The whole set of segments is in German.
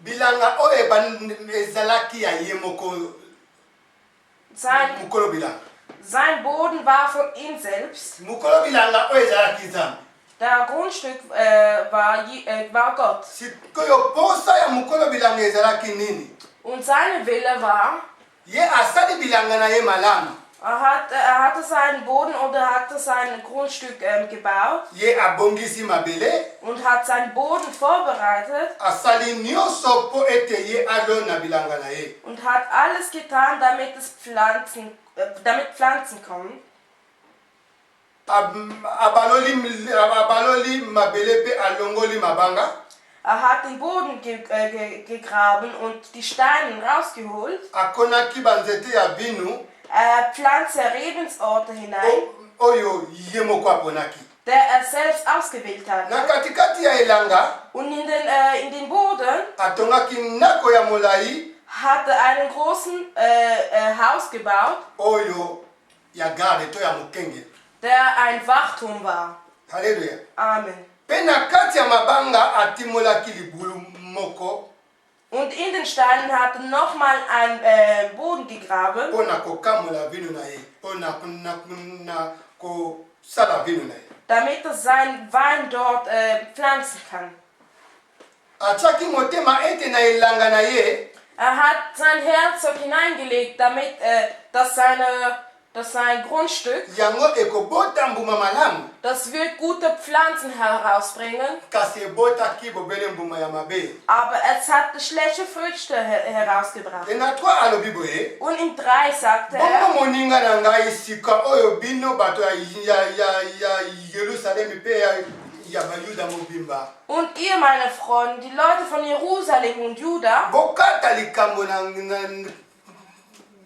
bilanga oyo ezalaki ya ye moko mukolo bilanga. Sein Boden war von ihm selbst. Mukolo bilanga oyo ezalaki Nzambe. Der Grundstück war Gott. Sikoyo posa ya mukolo bilanga ezalaki nini? Und seine Wille war, Ye asali bilanga na ye malamu. er hatte seinen Boden oder hatte sein Grundstück gebaut Ye abongisi mabele. und hat seinen Boden vorbereitet Asali nyonso po ete ye alona bilanga na ye. und hat alles getan, damit Pflanzen kommen. Abaloli mabele pe alongoli mabanga. Er hat den Boden gegraben und die Steine rausgeholt. Akonaki banzete ya binu. Er pflanzte Rebensorte hinein, Oyo ye moko aponaki. der er selbst ausgewählt Na hatte. katikati ya elanga Und in den Boden atongaki ndako ya molai hatte einen großen Haus gebaut, oyo ya garde to ya mokenge. der ein Wachturm war. Haleluya. Amen. Pe na kati ya mabanga atimolaki libulu moko Und in den Steinen hatte nochmal ein Boden gegraben, mpona kokamola vino na ye mpona kosala vino na ye. damit er seinen Wein dort pflanzen kann. Atiaki motema ete na elanga na ye Er hat sein Herz dort hineingelegt, damit dass sein Grundstück, yango ekobota mbuma malamu das wird gute Pflanzen herausbringen, kasi ebotaki bobele mbuma ya mabe. aber es hat schlechte Früchte herausgebracht. E na 3 alobi boye Und im 3 sagte bongo er, moninga na ngai sika oyo bino bato ya Yerusalemi pe ya bayuda mobimba und ihr, meine Freunde, die Leute von Jerusalem und Juda, bokata likambo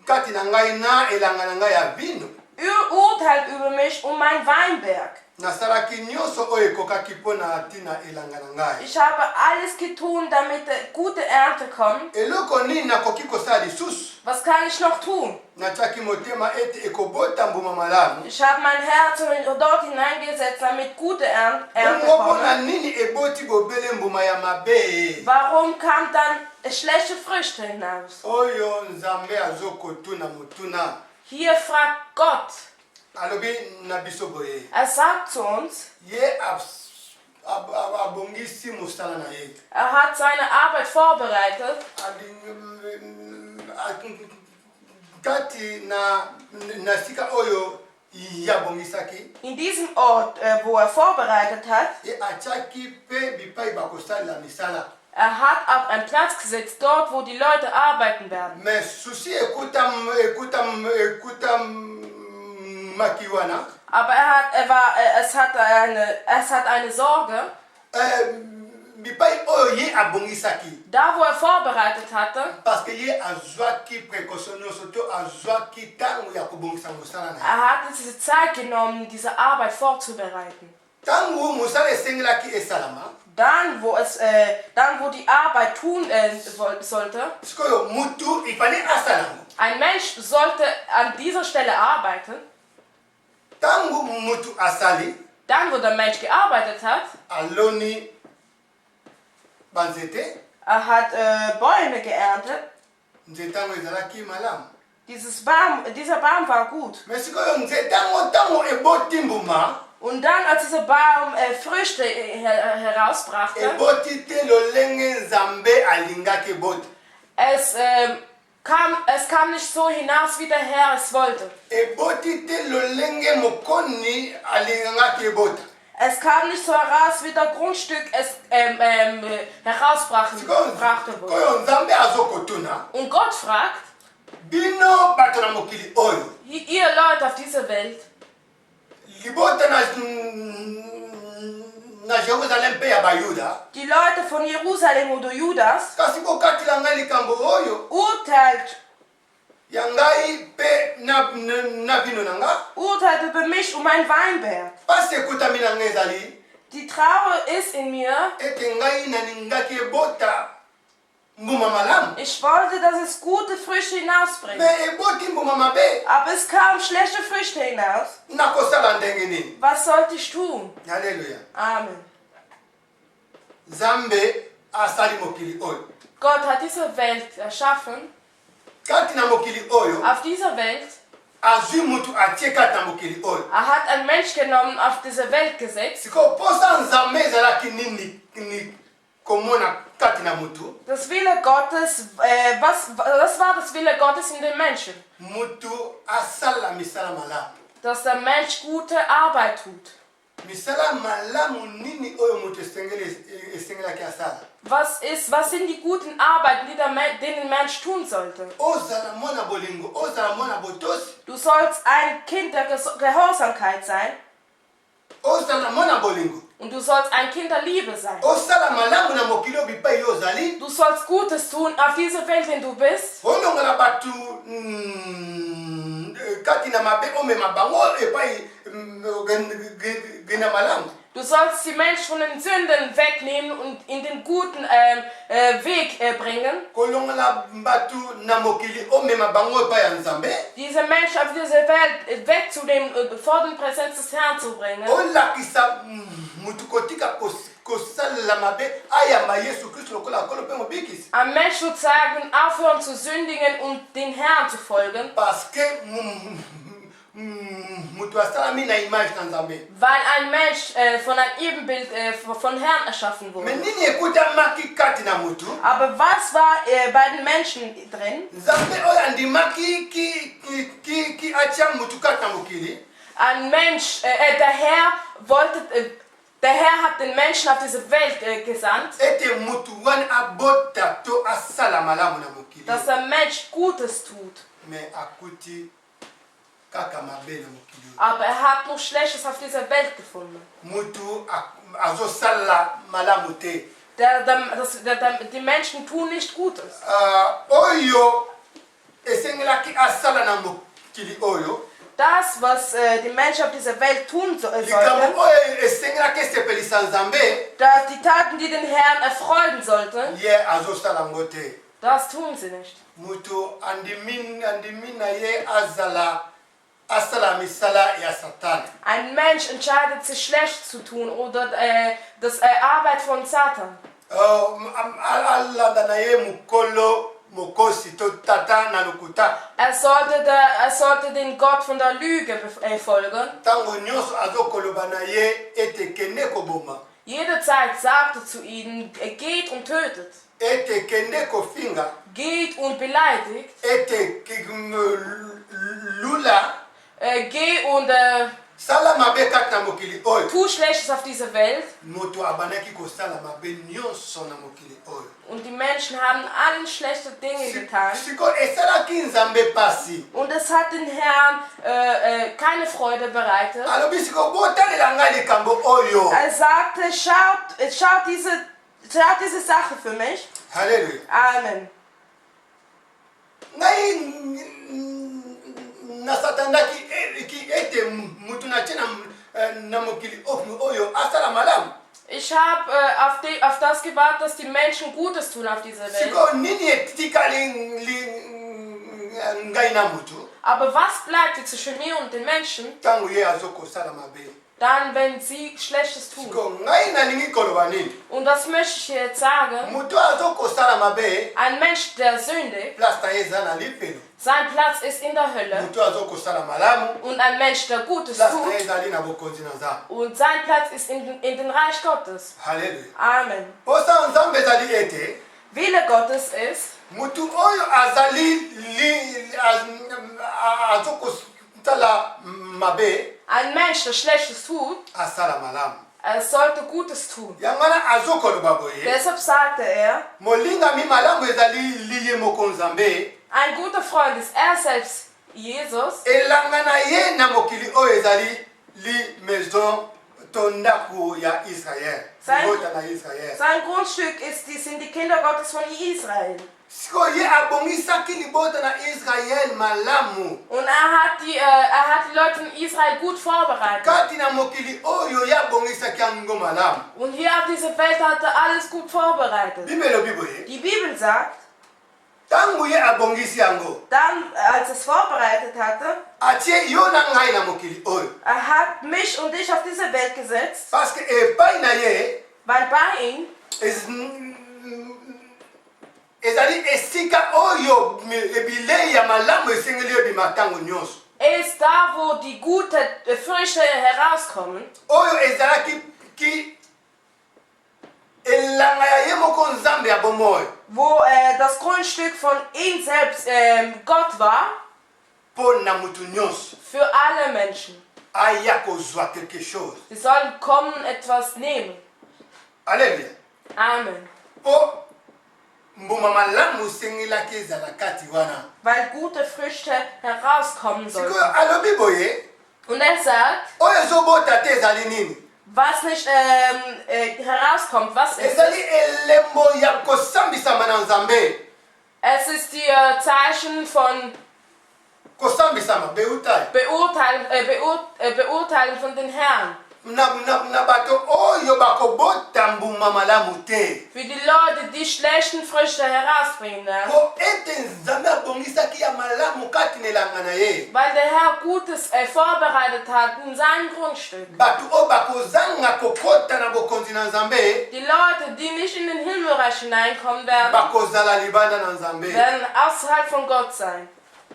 kati na ngai na elanga na ngai ya vino. urteilt über mich um mein Weinberg. Nasalaki nyonso oyo ekokaki mpona ntina elanga na ngai. Ich habe alles getan, damit gute Ernte kommt. Eloko nini nakoki kosala lisusu? Was kann ich noch tun? Natiaki motema ete ekobota mbuma malamu. Ich habe mein Herz dort hineingesetzt, damit gute Ernte Bongo mpona kommt. nini eboti bobele mbuma ya mabe? Warum kam dann schlechte Früchte hinaus? Oyo Nzambe azokotuna motuna. Hier fragt Gott. Alobi na biso boye. Er sagt zu uns, Ye abongisi mosala na ye. er hat seine Arbeit vorbereitet. Kati na sika oyo yabongisaki. In diesem Ort, wo er vorbereitet hat, E atiaki pe bipai bakosalela misala. er hat auch einen Platz gesetzt, dort wo die Leute arbeiten werden. Mais susi ekuta makiwana. Aber es hat eine Sorge. Bipai oyo ye abongisaki. Da wo er vorbereitet hatte, Parce que ye azwaki précaution nyonso to azwaki ntango ya kobongisa mosala na ye. er hat diese Zeit genommen, diese Arbeit vorzubereiten. Ntango mosala esengelaki esalama. Dann wo die Arbeit tun sollte, Sikoyo mutu ifale asalango. ein Mensch sollte an dieser Stelle arbeiten. Ntango mutu asali Dann, wo der Mensch gearbeitet hat, aloni banzete er hat Bäume geerntet. nzete yango ezalaki malamu. Dieser Baum war gut. Mais sikoyo nzete yango ntango eboti mbuma Und dann, als dieser Baum Früchte herausbrachte, eboti te lolenge Nzambe alingaki ebota. es kam nicht so hinaus, wie der Herr es wollte. Eboti te lolenge mokoni alingaki ebota. Es kam nicht so heraus, wie der Grundstück es herausbrachte wurde. Koyo Nzambe azokotuna Und Gott fragt, bino bato na mokili oyo ihr Leute auf dieser Welt, libota na Jerusalem mpe ya bayuda die Leute von Jerusalem oder Judas, kasi bokatila ngai likambo oyo urteilt ya ngai mpe na bino na nga. über mich um mein Weinberg. Pasi ekutami na ngai ezali Die Trauer ist in mir. ete ngai nalingaki ebota mbuma malamu. Ich wollte, dass es gute Früchte hinausbringt. Me eboti mbuma mabe. Aber es kamen schlechte Früchte hinaus. Nakosala ndenge nini? Was sollte ich tun? Haleluya. Amen. Nzambe asali mokili oyo. Gott hat diese Welt erschaffen. kati na mokili oyo Auf dieser Welt. azwi mutu atie kati na mokili oyo Hat einen Mensch genommen, auf diese Welt gesetzt. sikoyo mposa nzambe ezalaki nini komona kati na mutu Das Wille Gottes, was war das Wille Gottes in den Menschen? mutu asala misala malamu Dass der Mensch gute Arbeit tut. misala malamu nini oyo mutu esengelaki asala Was sind die guten Arbeiten, die den Mensch tun sollte? ozala mwana bolingo ozala mwana botosi Du sollst ein Kind der Gehorsamkeit sein ozala mwana bolingo und du sollst ein Kind der Liebe sein. osala malamu na mokili oyo bipai yo ozali Du sollst Gutes tun auf dieser Welt, in du bist. olongola bato kati na mabe omema bango epai gena malamu Du sollst die Menschen von den Sünden wegnehmen und in den guten Weg bringen. kolongola bato na mokili omema bango epai ya nzambe Diese Menschen auf dieser Welt wegzunehmen und vor den Präsenz des Herrn zu bringen. olakisa mutu kotika kosalela mabe ayamba yesu kristo lokola akolo mpe mobikisi Ein Mensch wird sagen, aufhören zu sündigen und den Herrn zu folgen. parce que mutu asalami na image na nzambe Weil ein Mensch von einem Ebenbild von Herrn erschaffen me wurde. nini ekutamaki kati na mutu Aber was war bei den Menschen drin? nzambe oyo andimaki ki atia mutu kati na mokili Ein Mensch, der Herr hat den Menschen auf diese Welt gesandt, ete mutu wana abota to asala malamu na mokili dass der Mensch Gutes tut. me akuti kaka mabe na mokili Aber hat nur Schlechtes auf dieser Welt gefunden. mutu azosala malamu te Die Menschen tun nicht Gutes. oyo esengelaki asala na mokili oyo Das, was die Menschen auf dieser Welt tun sollten, likambo oyo esengelaki esepelisa nzambe die Taten, die den Herrn erfreuen sollten, ye azosala ngo te das tun sie nicht. mutu andimi na ye asala misala ya satani Ein Mensch entscheidet sich schlecht zu tun oder das Arbeit von Satan. alanda na ye mokolo mokosi to tata na lokuta Er sollte den Gott von der Lüge folgen. ntango nyonso azokoloba na ye ete kende koboma Jederzeit sagte zu ihnen, geht und tötet, ete kende kofinga geht und beleidigt, ete lula geh und sala mabe kati na mokili oyo tu Schlechtes auf dieser Welt. moto abandaki kosala mabe nyonso na mokili oyo Und die Menschen haben alle schlechte Dinge getan. siko esalaki nzambe pasi Und es hat den Herrn keine Freude bereitet. alobi siko botalela ngai likambo oyo Er sagte, schaut diese Sache für mich. halleluya Amen. ngai nasatandaki ete mutu natie na mokili oyo asala malamu Ich habe auf das gewartet, dass die Menschen Gutes tun auf dieser Welt. siko nini etikali ngai na mutu Aber was bleibt jetzt zwischen mir und den Menschen, ntango ye azokosala mabe dann, wenn sie Schlechtes tun? siko ngai nalingi koloba nini Und das möchte ich jetzt sagen. mutu azokosala mabe Ein Mensch, der sündigt, place na ye eza na lipelo sein Platz ist in der Hölle. mutu azokosala malamu Und ein Mensch, der Gutes place na ye tut, ezali na bokonzi na nzambe und sein Platz ist in den Reich Gottes. halleluya Amen. mposa nzambe ezali ete Wille Gottes ist, mutu oyo azali azokosala mabe ein Mensch, der Schlechtes tut, asala malamu er sollte Gutes tun. yango wana azokoloba boye Deshalb sagte er, molingami malamu ezali liye moko nzambe ein guter Freund ist er selbst, Jesus, elanga na ye na mokili oyo ezali li maison to ndako ya israel libota na israel sein Grundstück sind die Kinder Gottes von Israel. sikoyo ye abongisaki libota na israel malamu Und er hat die Leute in Israel gut vorbereitet. kati na mokili oyo ye abongisaki yango malamu Und hier auf dieser Welt hat er alles gut vorbereitet. bible elobi boye Die Bibel sagt, ntango ye abongisi yango dann, als es vorbereitet hatte, atie yo na ngai na mokili oyo er hat mich und dich auf diese Welt gesetzt, parce que epai na ye weil bei ihm ezali esika oyo ebilei ya malamu esengeli ebima ntango nyonso. Ist da, wo die guten Früchte herauskommen. Oyo ezalaki ki elanga ya ye moko nzambe ya bomoi. Wo das Grundstück von ihm selbst Gott war. Mpo na mutu nyonso. Für alle Menschen. Aya kozwa quelque chose. Sie sollen kommen, etwas nehmen. Alléluia. Amen. Po mbuma malamu esengelaki ezala kati wana. Weil gute Früchte herauskommen sollen. Sikoyo alobi boye. Und er sagt, Oyo ezobota te ezali nini? was nicht herauskommt, was ist Ezali es? elembo ya kosambisama na Nzambe. Es ist die Zeichen von Kosambisama beutai. Beurteilung von den Herrn. Na bato oyo bakobota mbuma malamu te. Für die Leute, die schlechten Früchte herausbringen. Po ete Nzambe abongisaki ya malamu kati na elanga na ye. Weil der Herr Gutes vorbereitet hat in seinem Grundstück. Bato oyo bakozanga kokota na bokonzi na Nzambe. Die Leute, die nicht in den Himmelreich hineinkommen werden, Bakozala libanda na Nzambe. werden außerhalb von Gott sein.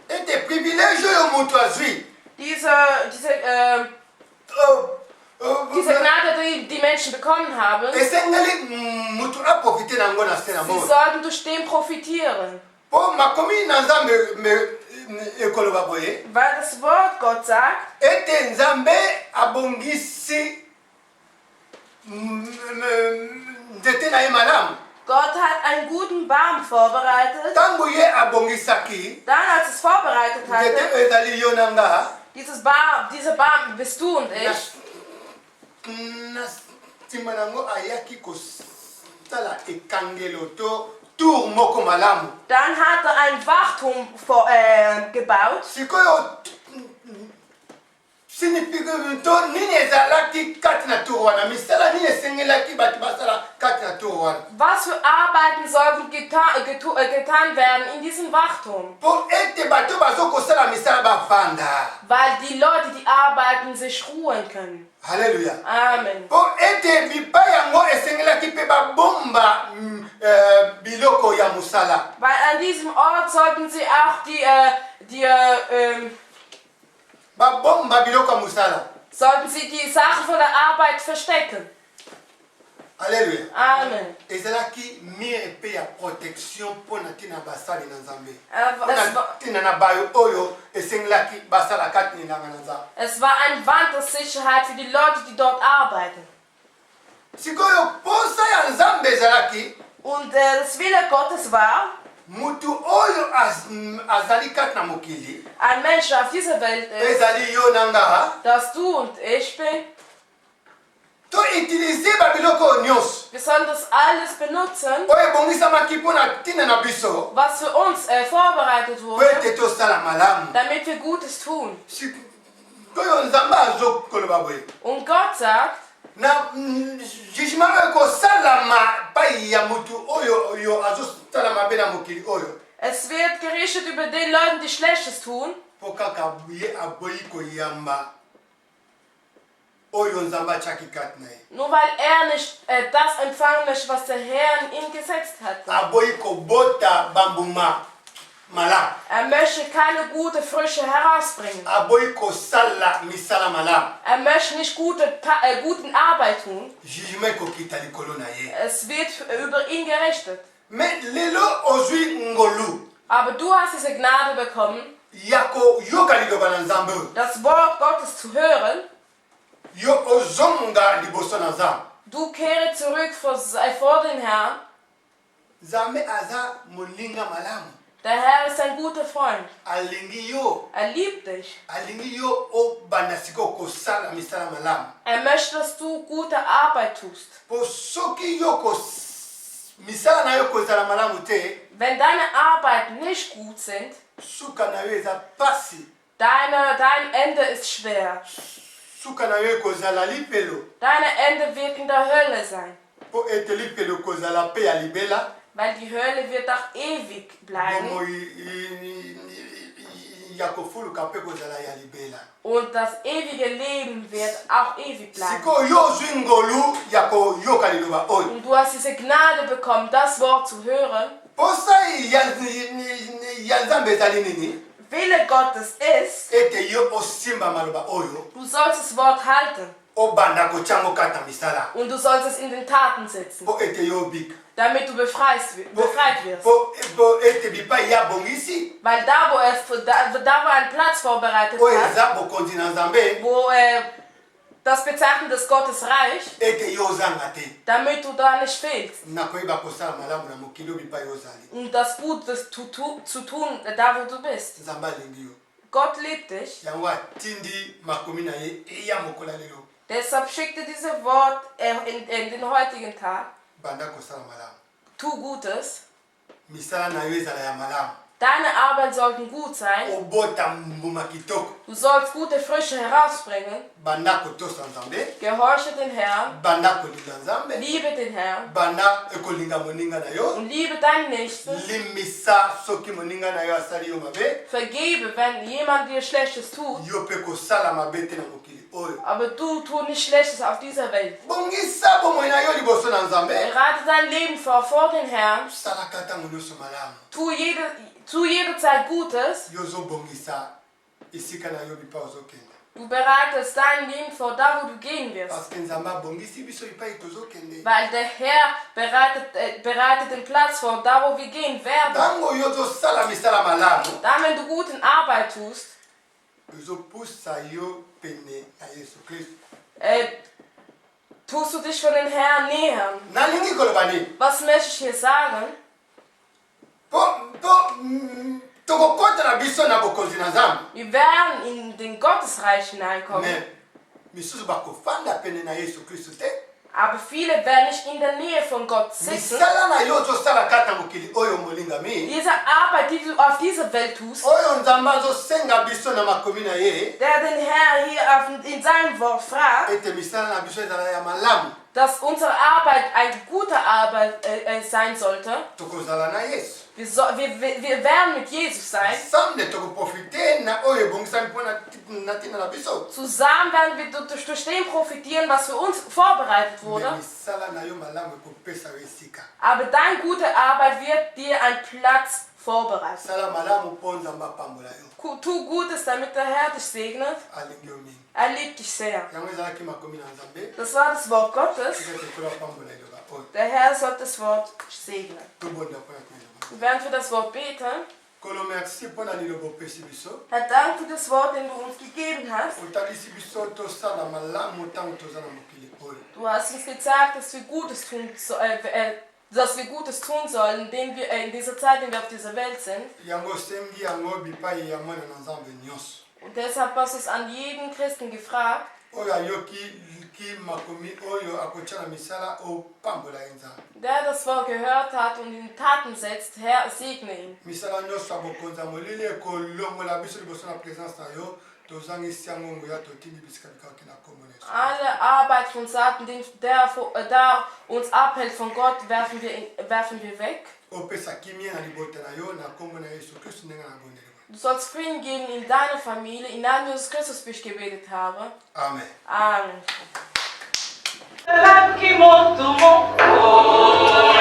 Ete privilege oyo mutu azwi. Diese Gnade, die die Menschen bekommen haben, Esengeli mutu aprofite nango na se na sie mo. sollten durch den profitieren. Po makomi na Nzambe ekoloba boye. Weil das Wort Gott sagt, Ete Nzambe abongisi nzete na ye malamu. Gott hat einen guten Baum vorbereitet. Ntango ye abongisaki Dann, als es vorbereitet nzete hatte, oyo ezali yo na nga. dieser Baum bist du und ich. Na nsima nango ayaki kosala ekangelo to tour moko malamu. Dann hat er ein Wachturm gebaut. Sikoyo to nini ezalaki kati na tour wana, misala nini esengelaki bato basala kati na tour wana. Was für Arbeiten sollten getan werden in diesem Wachturm? Po ete bato bazokosala misala bavanda. Weil die Leute, die arbeiten, sich ruhen können. Halleluja. Amen. Po ete bipai yango esengelaki mpe babomba biloko ya musala. Weil an diesem Ort sollten sie auch Babomba biloko ya musala. sollten sie die Sachen von der Arbeit verstecken. Alléluia. Amen. Ezalaki mire mpe ya protection mpona ntina basali na Nzambe. Ntina na bayo oyo esengelaki basala kati na elanga na Nzambe. Es war ein Wand der Sicherheit für die Leute, die dort arbeiten. Sikoyo posa ya Nzambe ezalaki Und das Wille Gottes war, mutu oyo azali kati na mokili ein Mensch auf dieser Welt ist, ezali yo na nga dass du und ich bin. to utilize babiloko nyonso Wir sollen das alles benutzen, oyo ebongisamaki mpona ntina na biso was für uns vorbereitet po wurde, ete tosala malamu. damit wir Gutes tun. Sikoyo Nzambe azokoloba boye Und Gott sagt, na jugement oyo ekosalama pai ya mutu oyo azosala mabe na mokili oyo es wird gerichtet über den Leuten, die Schlechtes tun, mpo kaka ye aboyi koyamba oyo Nzambe atiaki kati na ye. nur weil er nicht das empfangen möchte, was der Herr in ihm gesetzt hat. Aboyi kobota bambuma malamu. Er möchte keine gute Früchte herausbringen. Aboyi kosala misala malamu. Er möchte nicht guten Arbeit tun. Jugement ekokita likolo na ye. Es wird über ihn gerichtet. Mais lelo ozwi ngolu Aber du hast diese Gnade bekommen, ya koyoka liloba na Nzambe oyo. das Wort Gottes zu hören. Yo ozonga liboso na Nzambe. Du kehre zurück vor den Herrn. Nzambe aza molinga malamu. Der Herr ist ein guter Freund. Alingi yo. Er liebt dich. Alingi yo obanda siko kosala misala malamu. Er möchte, dass du gute Arbeit tust. Po soki yo misala na yo kozala malamu te, Wenn deine Arbeiten nicht gut sind, suka na yo eza pasi. dein Ende ist schwer. Suka na yo ekozala lipelo. Dein Ende wird in der Hölle sein. Po ete lipelo kozala pe ya libela. Weil die Hölle wird auch ewig bleiben. Bomo ya kofuluka pe kozala ya libela. Und das ewige Leben wird auch ewig bleiben. Siko yo ozwi ngolu ya koyoka liloba oyo. Und du hast diese Gnade bekommen, das Wort zu hören. posa ya nzambe ezali nini Wille Gottes ist, ete yo osimba maloba oyo du sollst das Wort halten obanda kotyango kata misala und du sollst es in den Taten setzen, mpo ete yo obika damit du befreit wirst. mpo ete bipai ya bongisi Weil da, wo ein Platz vorbereitet oyo hat, eza bokonzi na nzambe wo das Bezeichnen des Gottes reicht, ete yo ozanga te damit du da nicht fehlst. nakoyeba kosala malamu na mokili oyo bipai ozali Und das Gute zu tun, da wo du bist. nzambe alingi yo Gott liebt dich. yango atindi makomi na ye eya mokola lelo Deshalb schickte dieses Wort in den heutigen Tag. banda kosala malamu Tu Gutes. misala na yo ezala ya malamu Deine Arbeit sollten gut sein. obota mbuma kitoko Du sollst gute Früchte herausbringen. banda kotosa nzambe Gehorche den Herrn. banda kolinga nzambe Liebe den Herrn. banda ekolinga moninga na yo Und liebe deinen Nächsten. limisa soki moninga na yo asali yo mabe Vergebe, wenn jemand dir Schlechtes tut. yo mpe kosala mabe te na mokili oyo Aber du tu nicht Schlechtes auf dieser Welt. bongisa bomoi na yo liboso na nzambe Bereite dein Leben vor den Herrn. salaka ntango nyonso malamu Tu jede Zeit Gutes. yo ozobongisa esika na yo bipa ozokende Du bereitest dein Leben vor, da wo du gehen wirst. parceke nzambe abongisi biso bipai tozokende Weil der Herr bereitet den Platz vor, da wo wir gehen werden. ntango yo ozosala misala malamu Dann, wenn du gute Arbeit tust, ezopusa yo pene na yesu kristo tust du dich von den Herrn nähern. nalingi koloba nini Was möchte ich hier sagen? tokokota na biso na bokonzi na nzambe Wir werden in den Gottesreich hineinkommen, me misusu bakofanda pene na yesu kristo te aber viele werden nicht in der Nähe von Gott sitzen. misala na yo ozosala kata mokili oyo molingami Diese Arbeit, die du auf dieser Welt tust, oyo nzambe azosenga biso na makomi na ye der den Herr hier in seinem Wort fragt, ete misala na biso ezala ya malamu dass unsere Arbeit eine gute Arbeit sein sollte. tokozala na yesu Wir werden mit Jesus sein. ensemble tokoprofite na oyo ebongisami mpo na ntina na biso Zusammen werden wir durch den profitieren, was für uns vorbereitet wurde. me misala na yo malamu ekopesa yo esika Aber deine gute Arbeit wird dir einen Platz vorbereiten. sala malamu mpo nzambe apambola yo Tu Gutes, damit der Herr dich segnet. alingi yo mingi Er liebt dich sehr. yango ezalaki makomi na nzambe Das war das Wort Gottes. tika tekolo apambola eloba oyo Der Herr soll das Wort segnen. tobonda mpo na koyeloba Wir werden für das Wort beten. kolo merci mpo na liloba opesi biso Herr, Dank für das Wort, den du uns gegeben hast. otalisi biso tosala malamu ntango toza na mokili oyo Du hast uns gezeigt, dass wir Gutes tun sollen, indem wir in dieser Zeit, in der wir auf dieser Welt sind. yango osengi yango bipai ya mwana na nzambe nyonso Und deshalb hast du es an jeden Christen gefragt, oyo ayoki makomi oyo akotya na misala opambola ye nzambe der das Wort gehört hat und in Taten setzt. Herr, segne ihn. misala nyonso ya bokonzi ya molili ekolongola biso liboso na présence na yo tozangisi yango nguya totindi bisika bikaki na kombo na Yesu. Alle Arbeit von Satan, der uns abhält von Gott, werfen wir weg. opesa kimia na libota na yo na kombo na Yesu Kristo ndenge na bondeli. Du sollst Frieden geben in deiner Familie, in Namen Jesus Christus bin ich gebetet habe. Amen. Amen. L'âme qui monte au mont, oh,